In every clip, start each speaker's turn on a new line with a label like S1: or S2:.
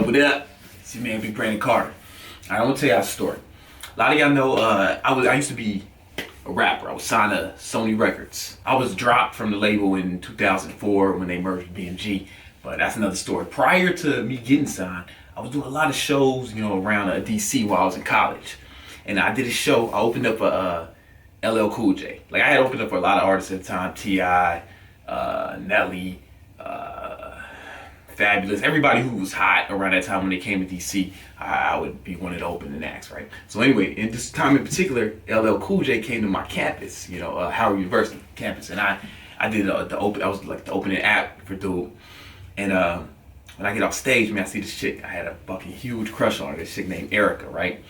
S1: What up? It's your man, Big Brandon Carter. Alright, I'm gonna tell y'all a story. A lot of y'all know I used to be a rapper. I was signed to Sony Records. I was dropped from the label in 2004 when they merged with BMG, but that's another story. Prior to me getting signed, I was doing a lot of shows, around DC while I was in college. And I did a show. I opened up for LL Cool J. Like, I had opened up for a lot of artists at the time: T.I., Nelly, Fabulous, everybody who was hot around that time when they came to DC, I would be one of the opening acts, right? So anyway, in this time in particular, LL Cool J came to my campus, Howard University campus, and I did I was like the opening act for dude. And when I get off stage, man, I see this chick. I had a fucking huge crush on her. This chick named Erica, right?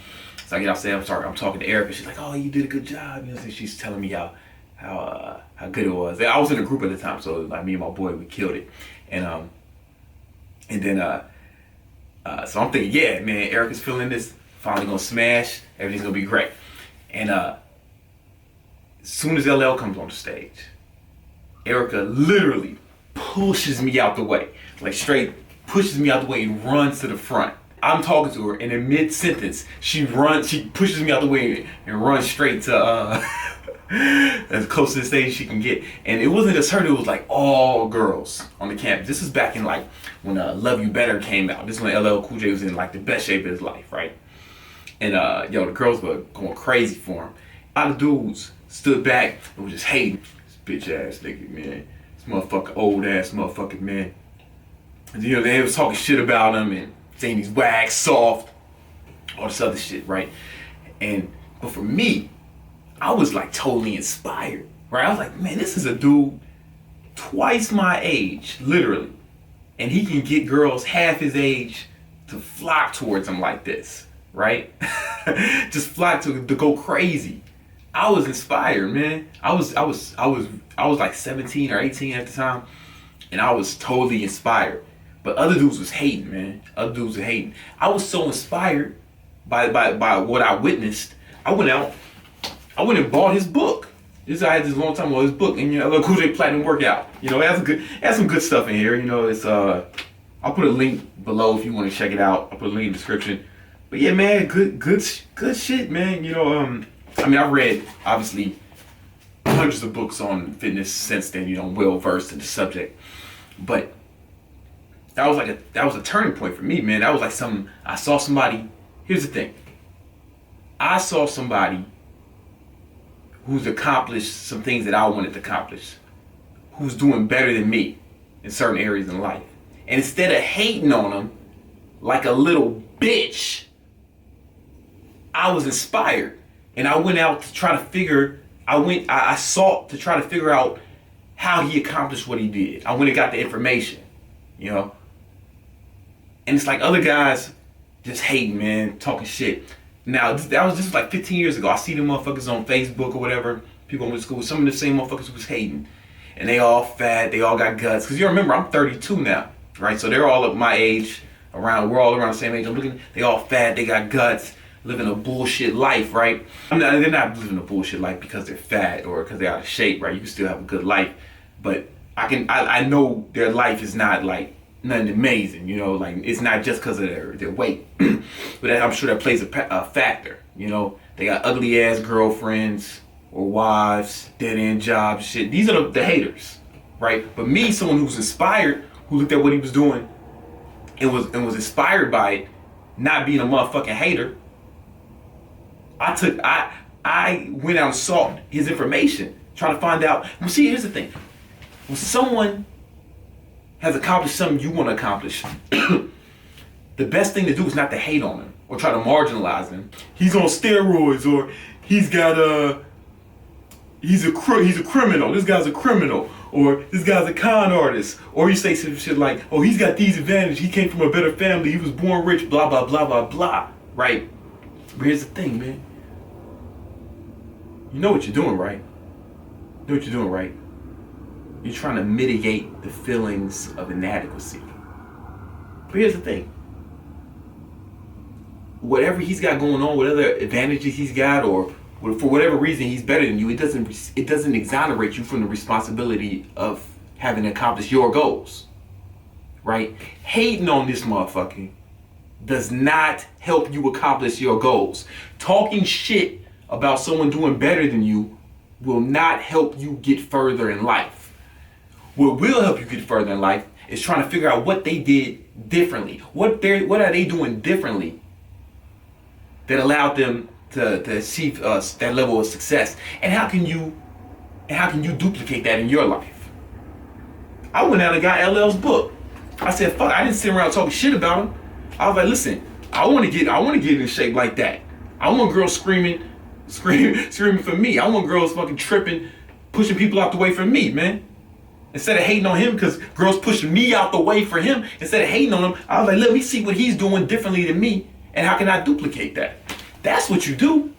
S1: So I get off stage, I'm talking to Erica. She's like, "Oh, you did a good job." So she's telling me how good it was. I was in a group at the time, so like me and my boy, we killed it. And then so I'm thinking, yeah, man, Erica's feeling this. Finally gonna smash. Everything's gonna be great. And as soon as LL comes on the stage, Erica literally pushes me out the way, like straight pushes me out the way and runs to the front. I'm talking to her, and in mid-sentence, she pushes me out the way and runs straight to as close to the stage she can get. And it wasn't just her, it was like all girls on the campus. This is back in like when Love You Better came out. This is when LL Cool J was in like the best shape of his life, right? And the girls were going crazy for him. A lot of dudes stood back and were just hating. This bitch ass nigga, man. This motherfucker, old ass motherfucker, man. And, they was talking shit about him and saying he's whack, soft, all this other shit, right? But for me, I was like totally inspired, right? I was like, man, this is a dude twice my age, literally. And he can get girls half his age to flock towards him like this, right? Just flock to go crazy. I was inspired, man. I was like 17 or 18 at the time, and I was totally inspired. But other dudes was hating, man. Other dudes were hating. I was so inspired by what I witnessed. I went and bought his book. I had this long time ago, his book, and LL Cool J Platinum Workout. It has some good stuff in here. It's I'll put a link below if you want to check it out. I'll put a link in the description. But yeah, man, good shit, man. I've read obviously hundreds of books on fitness since then. Well versed in the subject, but that was a turning point for me, man. That was like I saw somebody. Here's the thing. I saw somebody who's accomplished some things that I wanted to accomplish, who's doing better than me in certain areas in life. And instead of hating on them like a little bitch, I was inspired. And I went out to try to figure, I sought to try to figure out how he accomplished what he did. I went and got the information, And it's like other guys just hating, man, talking shit. Now, this was like 15 years ago. I see them motherfuckers on Facebook or whatever. People I went to school with. Some of the same motherfuckers was hating. And they all fat. They all got guts. Because you remember, I'm 32 now, right? So they're all of my age. We're all around the same age. They all fat. They got guts. Living a bullshit life, right? They're not living a bullshit life because they're fat or because they're out of shape, right? You can still have a good life. But I know their life is not like nothing amazing, like it's not just because of their weight. But I'm sure that plays a factor, They got ugly ass girlfriends or wives, dead end jobs, shit. These are the haters, right? But me, someone who's inspired, who looked at what he was doing and was inspired by it, not being a motherfucking hater, I went out and sought his information, trying to find out. Well, see, here's the thing. When someone has accomplished something you want to accomplish, the best thing to do is not to hate on him or try to marginalize him. He's on steroids, or he's a criminal. This guy's a criminal, or this guy's a con artist, or you say some shit like, oh, he's got these advantages. He came from a better family. He was born rich. Blah blah blah blah blah. Right? But here's the thing, man. You know what you're doing, right? You're trying to mitigate the feelings of inadequacy. But here's the thing. Whatever he's got going on, whatever advantages he's got, or for whatever reason he's better than you, it doesn't exonerate you from the responsibility of having accomplished your goals. Right? Hating on this motherfucker does not help you accomplish your goals. Talking shit about someone doing better than you will not help you get further in life. What will help you get further in life is trying to figure out what they did differently. What are they doing differently that allowed them to achieve that level of success? And how can you duplicate that in your life? I went out and got LL's book. I said, fuck, I didn't sit around talking shit about him. I was like, listen, I want to get in shape like that. I want girls screaming for me. I want girls fucking tripping, pushing people out the way for me, man. Instead of hating on him because girls pushing me out the way for him, instead of hating on him, I was like, let me see what he's doing differently than me and how can I duplicate that? That's what you do.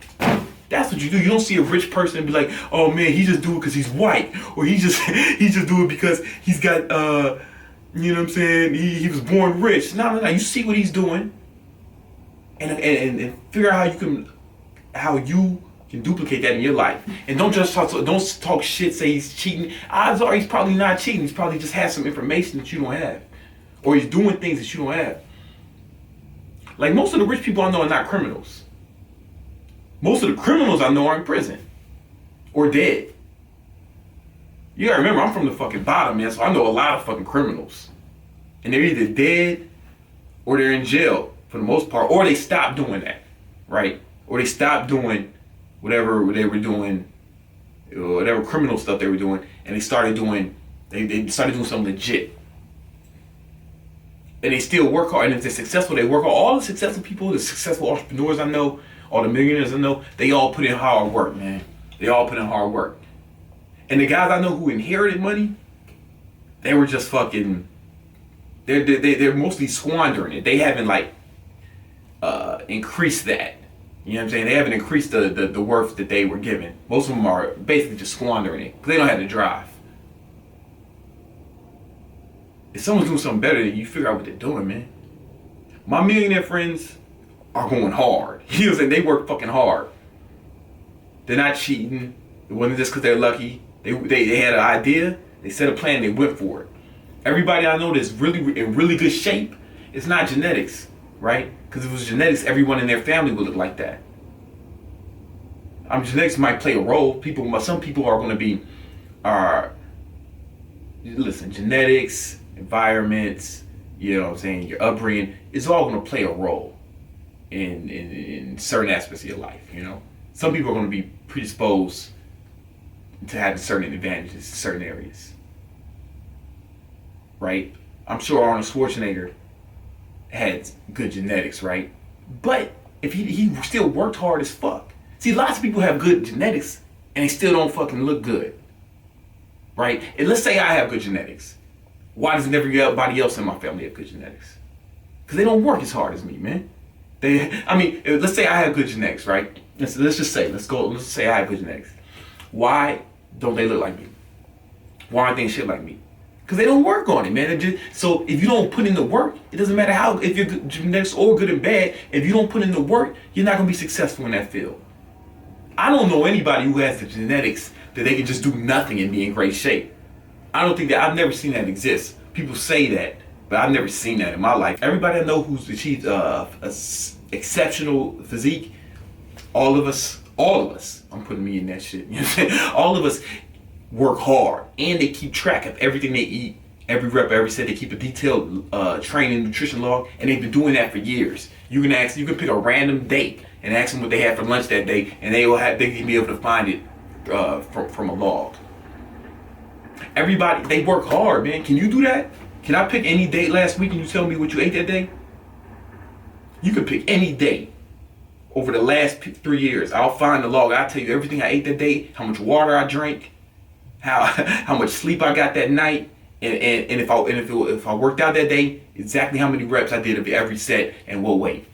S1: That's what you do. You don't see a rich person and be like, oh man, he just do it because he's white, or he just do it because he's got you know what I'm saying, he was born rich. No. You see what he's doing and figure out how you can duplicate that in your life. And don't talk shit, say he's cheating. Odds are he's probably not cheating. He's probably just has some information that you don't have. Or he's doing things that you don't have. Like most of the rich people I know are not criminals. Most of the criminals I know are in prison. Or dead. You gotta remember, I'm from the fucking bottom, man, so I know a lot of fucking criminals. And they're either dead or they're in jail for the most part, or they stopped doing that, right? Or they stopped doing whatever they were doing, whatever criminal stuff they were doing, and they started doing something legit. And they still work hard, and if they're successful, they work hard. All the successful people, the successful entrepreneurs I know, all the millionaires I know, they all put in hard work, man. They all put in hard work. And the guys I know who inherited money, they were just fucking, they're mostly squandering it. They haven't increased that. You know what I'm saying? They haven't increased the worth that they were given. Most of them are basically just squandering it because they don't have the drive. If someone's doing something better than you, figure out what they're doing, man. My millionaire friends are going hard. You know what I'm saying? They work fucking hard. They're not cheating. It wasn't just because they're lucky. They had an idea, they set a plan, they went for it. Everybody I know that's really in really good shape, it's not genetics, right? Because if it was genetics, everyone in their family would look like that. Genetics might play a role. Some people are going to be, listen, genetics, environments, you know what I'm saying, your upbringing, it's all going to play a role in certain aspects of your life, you know? Some people are going to be predisposed to having certain advantages in certain areas, right? I'm sure Arnold Schwarzenegger had good genetics, right? But if he still worked hard as fuck. See, lots of people have good genetics and they still don't fucking look good, right? And let's say I have good genetics. Why doesn't everybody else in my family have good genetics? Because they don't work as hard as me, man. Let's say I have good genetics, right? Let's say I have good genetics. Why don't they look like me? Why aren't they in shit like me? Because they don't work on it, man. So if you don't put in the work, it doesn't matter if you're good, genetics or good and bad, if you don't put in the work, you're not going to be successful in that field. I don't know anybody who has the genetics that they can just do nothing and be in great shape. I've never seen that exist. People say that, but I've never seen that in my life. Everybody I know who's achieved a exceptional physique, all of us, I'm putting me in that shit, you know what I'm saying? All of us work hard and they keep track of everything they eat, every rep, every set. They keep a detailed training nutrition log, and they've been doing that for years. You can pick a random date and ask them what they had for lunch that day, and they can be able to find it from a log. Everybody, they work hard, man. Can you do that? Can I pick any date last week and you tell me what you ate that day? You can pick any date over the last 3 years. I'll find the log. I'll tell you everything I ate that day, how much water I drank, how much sleep I got that night, and if I worked out that day, exactly how many reps I did of every set and what weight.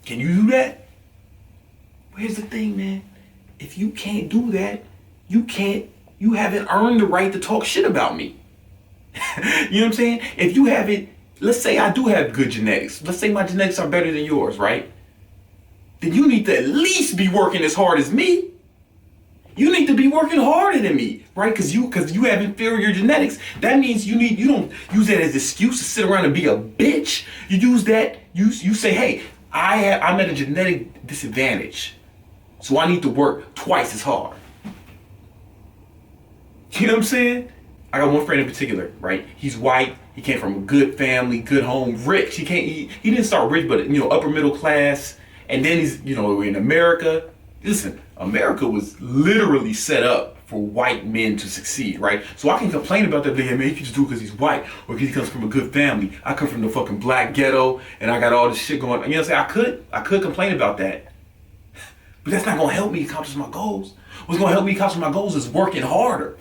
S1: Can you do that? Here's the thing, man. If you can't do that, you haven't earned the right to talk shit about me. You know what I'm saying? If you haven't, let's say I do have good genetics. Let's say my genetics are better than yours, right? Then you need to at least be working as hard as me. You need to be working harder than me, right? Because you have inferior genetics. That means you don't use that as an excuse to sit around and be a bitch. You You say, hey, I'm at a genetic disadvantage, so I need to work twice as hard. You know what I'm saying? I got one friend in particular, right? He's white. He came from a good family, good home, rich. He didn't start rich, but upper middle class. And then he's in America. Listen, America was literally set up for white men to succeed, right? So I can complain about that. Man, he can just do it because he's white or because he comes from a good family. I come from the fucking black ghetto and I got all this shit going on. You know what I'm saying? I could complain about that, but that's not gonna help me accomplish my goals. What's gonna help me accomplish my goals is working harder.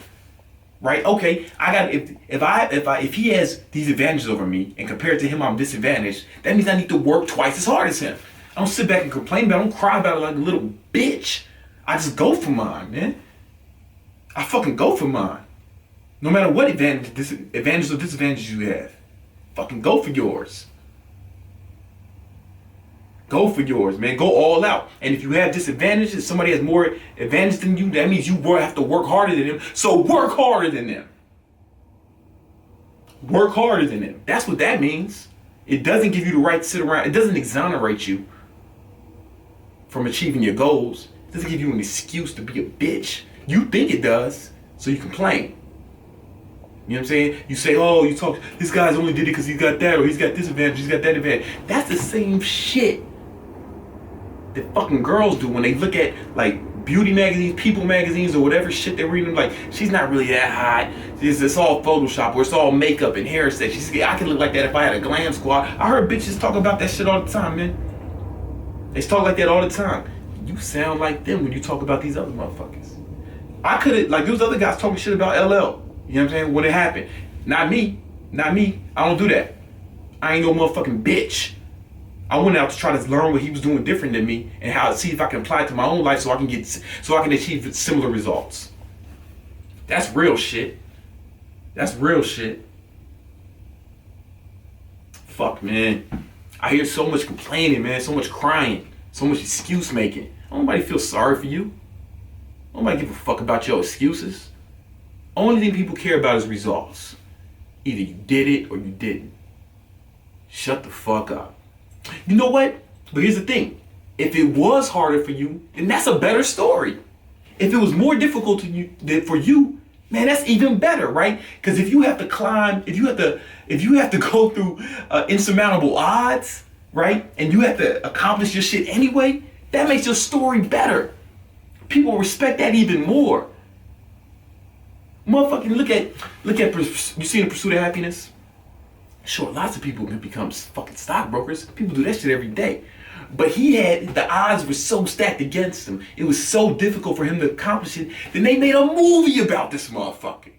S1: Right? Okay, I got if he has these advantages over me and compared to him I'm disadvantaged, that means I need to work twice as hard as him. I don't sit back and complain about it. I don't cry about it like a little bitch. I just go for mine, man. I fucking go for mine. No matter what advantages or disadvantages you have. Fucking go for yours. Go for yours, man. Go all out. And if you have disadvantages, somebody has more advantage than you, that means you have to work harder than them. So work harder than them. Work harder than them. That's what that means. It doesn't give you the right to sit around. It doesn't exonerate you from achieving your goals. It doesn't give you an excuse to be a bitch. You think it does, so you complain. You know what I'm saying? You say, oh, this guy's only did it because he got that, or he's got this advantage, he's got that advantage. That's the same shit that fucking girls do when they look at like beauty magazines, People magazines, or whatever shit they're reading. Like, she's not really that hot. It's all Photoshop, or it's all makeup and hair set. I could look like that if I had a glam squad. I heard bitches talk about that shit all the time, man. They talk like that all the time. You sound like them when you talk about these other motherfuckers. I could've, like, those other guys talking shit about LL. You know what I'm saying? When it happened. Not me. I don't do that. I ain't no motherfucking bitch. I went out to try to learn what he was doing different than me and how to see if I can apply it to my own life so I can achieve similar results. That's real shit. That's real shit. Fuck, man. I hear so much complaining, man, so much crying, so much excuse making. Nobody feels sorry for you. Nobody give a fuck about your excuses. Only thing people care about is results. Either you did it or you didn't. Shut the fuck up. You know what? But here's the thing. If it was harder for you, then that's a better story. If it was more difficult for you, man, that's even better, right? Because if you have to climb, if you have to go through insurmountable odds, right? And you have to accomplish your shit anyway, that makes your story better. People respect that even more. Motherfucking look at you see The Pursuit of Happiness? Sure, lots of people can become fucking stockbrokers. People do that shit every day. But the odds were so stacked against him. It was so difficult for him to accomplish it. Then they made a movie about this motherfucker.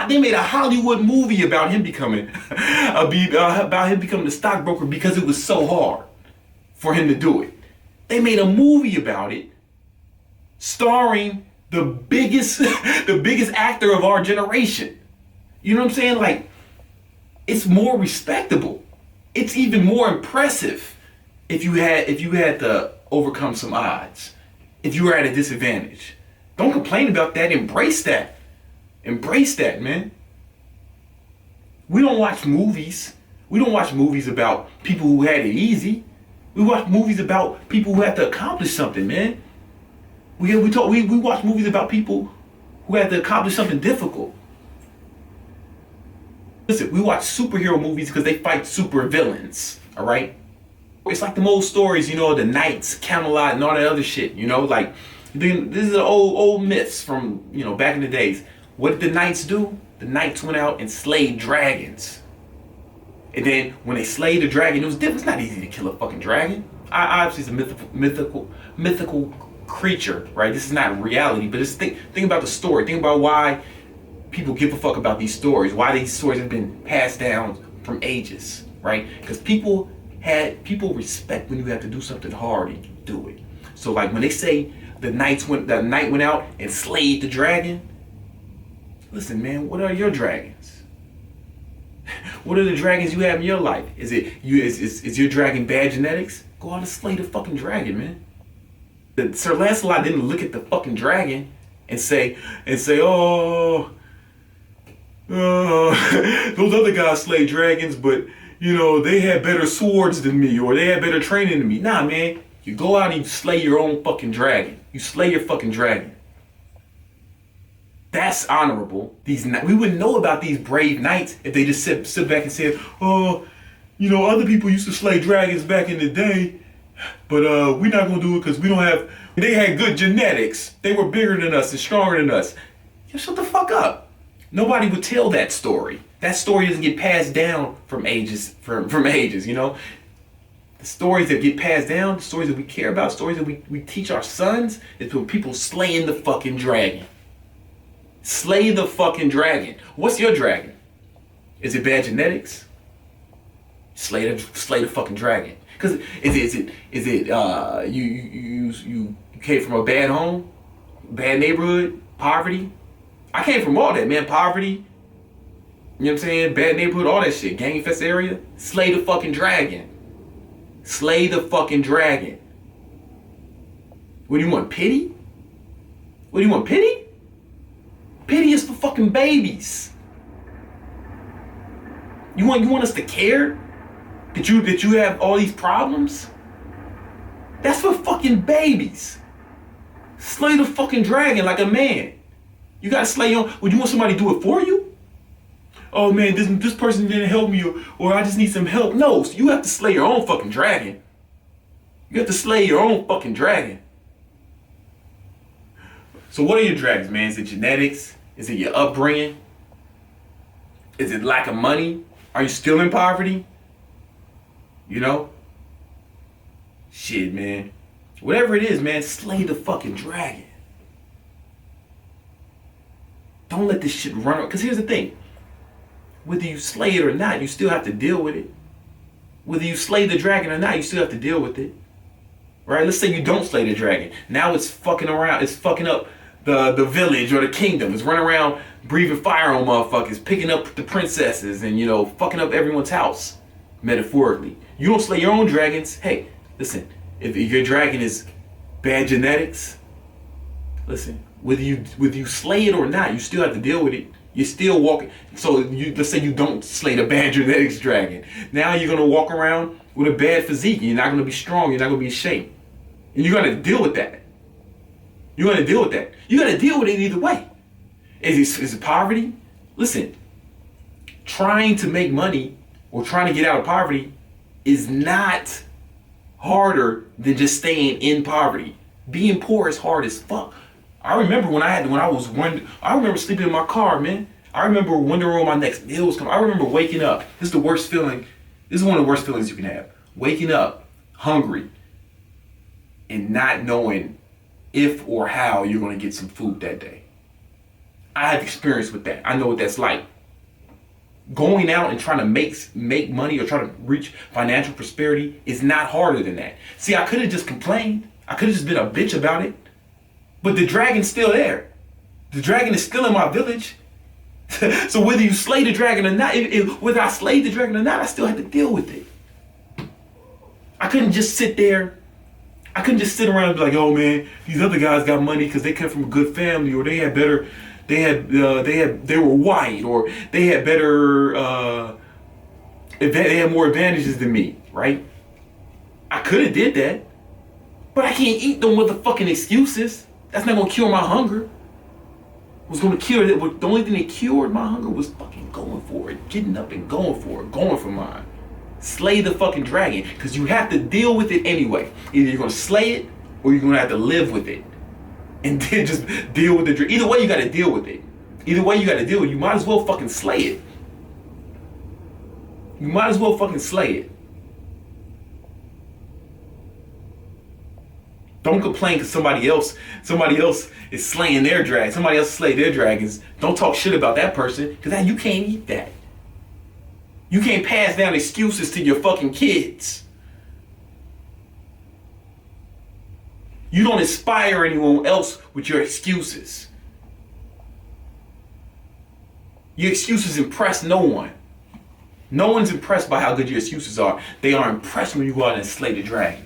S1: They made a Hollywood movie about him becoming a stockbroker because it was so hard for him to do it. They made a movie about it, starring the biggest actor of our generation. You know what I'm saying? Like, it's more respectable. It's even more impressive if you had to overcome some odds. If you were at a disadvantage. Don't complain about that. Embrace that. Embrace that, man. We don't watch movies. We don't watch movies about people who had it easy. We watch movies about people who had to accomplish something, man. We watch movies about people who had to accomplish something difficult. Listen, we watch superhero movies because they fight super villains, all right? It's like the old stories, the Knights, Camelot, and all that other shit, like, this is the old myths from, back in the days. What did the Knights do? The Knights went out and slayed dragons. And then when they slayed the dragon, it was different. It's not easy to kill a fucking dragon. Obviously, it's a mythical creature, right? This is not reality, but just think about the story. Think about why people give a fuck about these stories, why these stories have been passed down from ages, right? Because people respect when you have to do something hard and you do it. So like when they say the knight went out and slayed the dragon, listen, man, what are your dragons? What are the dragons you have in your life? Is your dragon bad genetics? Go out and slay the fucking dragon, man. Sir Lancelot didn't look at the fucking dragon and say, oh, those other guys slay dragons, but they had better swords than me or they had better training than me. Nah, man. You go out and you slay your own fucking dragon. You slay your fucking dragon. That's honorable. We wouldn't know about these brave knights if they just sit back and said, oh, other people used to slay dragons back in the day, but we're not gonna do it because we don't have. They had good genetics. They were bigger than us and stronger than us. Shut the fuck up. Nobody would tell that story. That story doesn't get passed down from ages. From ages, The stories that get passed down, the stories that we care about, stories that we teach our sons, is when people slaying the fucking dragon. Slay the fucking dragon. What's your dragon? Is it bad genetics? Slay the fucking dragon. Cause is it you came from a bad home, bad neighborhood, poverty? I came from all that, man. Poverty. You know what I'm saying? Bad neighborhood, all that shit. Gang infested area. Slay the fucking dragon. Slay the fucking dragon. What do you want? Pity? What do you want? Pity? Pity is for fucking babies. You want us to care that you have all these problems? That's for fucking babies. Slay the fucking dragon like a man. You gotta slay your own. Would you want somebody to do it for you? Oh man, this person didn't help me, or I just need some help. No, so you have to slay your own fucking dragon. You have to slay your own fucking dragon. So what are your dragons, man? Is it genetics? Is it your upbringing? Is it lack of money? Are you still in poverty? Shit, man. Whatever it is, man, slay the fucking dragon. Don't let this shit run. Because here's the thing. Whether you slay it or not, you still have to deal with it. Whether you slay the dragon or not, you still have to deal with it. Right? Let's say you don't slay the dragon. Now it's fucking around. It's fucking up the village or the kingdom. It's running around breathing fire on motherfuckers, picking up the princesses and, fucking up everyone's house. Metaphorically. You don't slay your own dragons. Hey, listen. If your dragon is bad genetics, listen. Whether you slay it or not, you still have to deal with it. You're still walking. So let's say you don't slay the bad genetics dragon. Now you're gonna walk around with a bad physique. You're not gonna be strong. You're not gonna be in shape. And you're gonna deal with that. You're gonna deal with that. You gotta deal with it either way. Is it poverty? Listen, trying to make money or trying to get out of poverty is not harder than just staying in poverty. Being poor is hard as fuck. I remember I remember sleeping in my car, man. I remember wondering when my next meal was coming. I remember waking up. This is the worst feeling. This is one of the worst feelings you can have. Waking up hungry and not knowing if or how you're going to get some food that day. I have experience with that. I know what that's like. Going out and trying to make money or trying to reach financial prosperity is not harder than that. See, I could have just complained. I could have just been a bitch about it. But the dragon's still there. The dragon is still in my village. So whether you slay the dragon or not, whether I slayed the dragon or not, I still had to deal with it. I couldn't just sit there. I couldn't just sit around and be like, oh man, these other guys got money because they came from a good family, or they had better, they were white, or they had better, they had more advantages than me, right? I could have did that, but I can't eat them motherfucking excuses. That's not gonna cure my hunger. Was gonna cure it. The only thing that cured my hunger was fucking going for it, getting up and going for it, going for mine. Slay the fucking dragon, because you have to deal with it anyway. Either you're gonna slay it or you're gonna have to live with it, and then just deal with it. Either way, you gotta deal with it. Either way, you gotta deal with it. You might as well fucking slay it. You might as well fucking slay it. Don't complain because somebody else is slaying their dragon. Somebody else slay their dragons. Don't talk shit about that person, because you can't eat that. You can't pass down excuses to your fucking kids. You don't inspire anyone else with your excuses. Your excuses impress no one. No one's impressed by how good your excuses are. They are impressed when you go out and slay the dragon.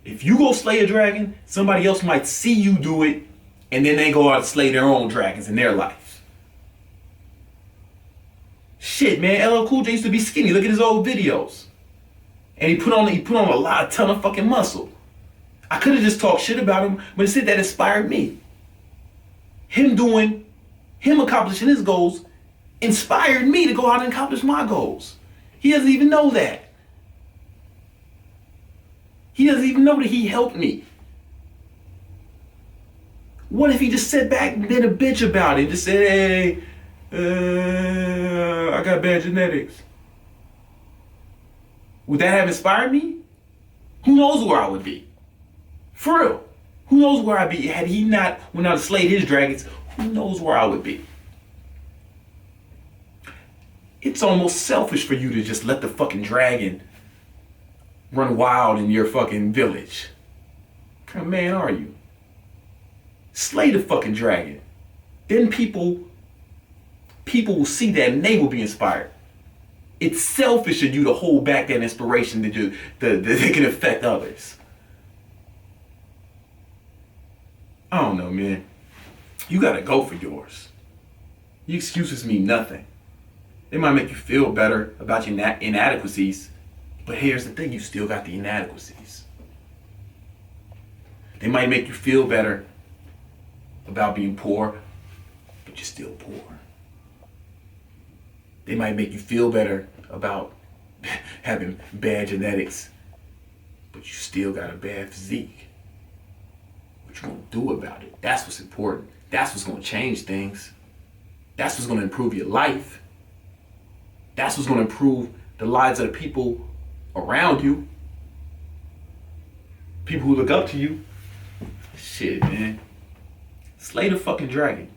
S1: If you go slay a dragon, somebody else might see you do it, and then they go out and slay their own dragons in their life. Shit, man, LL Cool J used to be skinny. Look at his old videos. And he put on a ton of fucking muscle. I could have just talked shit about him, but instead that inspired me. Him accomplishing his goals inspired me to go out and accomplish my goals. He doesn't even know that. He doesn't even know that he helped me. What if he just sat back and been a bitch about it and just said, hey, I got bad genetics? Would that have inspired me? Who knows where I would be? For real. Who knows where I'd be? Had he not went out and slayed his dragons, who knows where I would be? It's almost selfish for you to just let the fucking dragon run wild in your fucking village. What kind of man are you? Slay the fucking dragon. Then people will see that and they will be inspired. It's selfish of you to hold back that inspiration that they can affect others. I don't know, man. You gotta go for yours. Your excuses mean nothing. They might make you feel better about your inadequacies, but here's the thing, you still got the inadequacies. They might make you feel better about being poor, but you're still poor. They might make you feel better about having bad genetics, but you still got a bad physique. What you gonna do about it? That's what's important. That's what's gonna change things. That's what's gonna improve your life. That's what's gonna improve the lives of the people around you. People who look up to you. Shit, man. Slay the fucking dragon.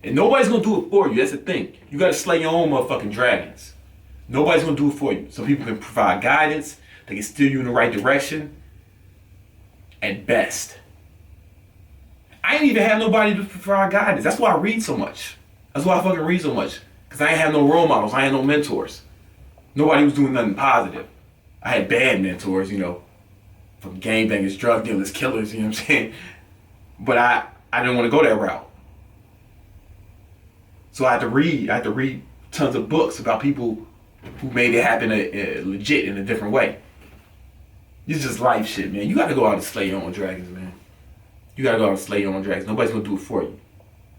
S1: And nobody's gonna do it for you. That's the thing. You gotta slay your own motherfucking dragons. Nobody's gonna do it for you. Some people can provide guidance. They can steer you in the right direction. At best. I ain't even have nobody to provide guidance. That's why I read so much. That's why I fucking read so much. Because I ain't have no role models. I ain't no mentors. Nobody was doing nothing positive. I had bad mentors, from gangbangers, drug dealers, killers, you know what I'm saying? But I didn't want to go that route. So I had to read tons of books about people who made it happen legit in a different way. It's just life shit, man. You got to go out and slay your own dragons, man. You got to go out and slay your own dragons. Nobody's going to do it for you.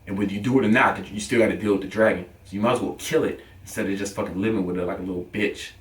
S1: And whether you do it or not, you still got to deal with the dragon. So you might as well kill it instead of just fucking living with it like a little bitch.